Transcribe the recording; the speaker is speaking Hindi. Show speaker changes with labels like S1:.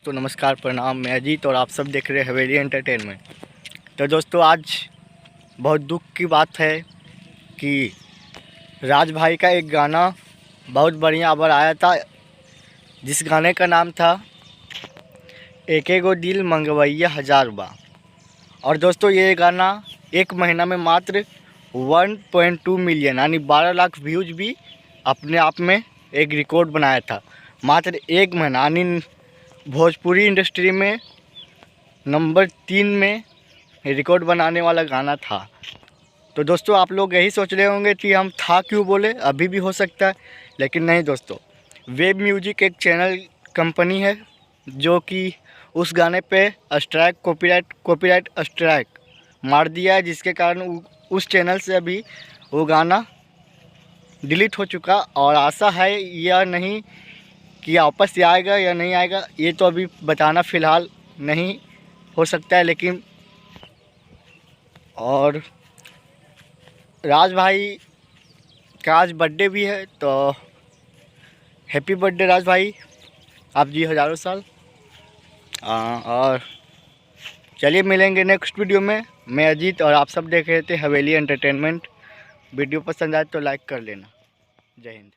S1: दोस्तों नमस्कार प्रणाम, मैं अजीत और आप सब देख रहे हैं हवेली एंटरटेनमेंट। तो दोस्तों आज बहुत दुख की बात है कि राज भाई का एक गाना बहुत बढ़िया अबर आया था, जिस गाने का नाम था एके गो दिल मंगवैया हजार बा। और दोस्तों ये गाना एक महीना में मात्र 1.2 मिलियन यानी 12 लाख व्यूज भी अपने आप में एक रिकॉर्ड बनाया था। मात्र एक महीना यानी भोजपुरी इंडस्ट्री में नंबर 3 में रिकॉर्ड बनाने वाला गाना था। तो दोस्तों आप लोग यही सोच रहे होंगे कि हम था क्यों बोले, अभी भी हो सकता है, लेकिन नहीं दोस्तों। वेब म्यूजिक एक चैनल कंपनी है जो कि उस गाने पे कॉपीराइट स्ट्राइक मार दिया है, जिसके कारण उस चैनल से अभी वो गाना डिलीट हो चुका। और आशा है या नहीं कि वापस से आएगा या नहीं आएगा, ये तो अभी बताना फ़िलहाल नहीं हो सकता है। लेकिन और राज भाई का आज बर्थडे भी है, तो हैप्पी बर्थडे राज भाई, आप जी हज़ारों साल। और चलिए मिलेंगे नेक्स्ट वीडियो में। मैं अजीत और आप सब देख रहे थे हवेली एंटरटेनमेंट। वीडियो पसंद आए तो लाइक कर लेना। जय हिंद।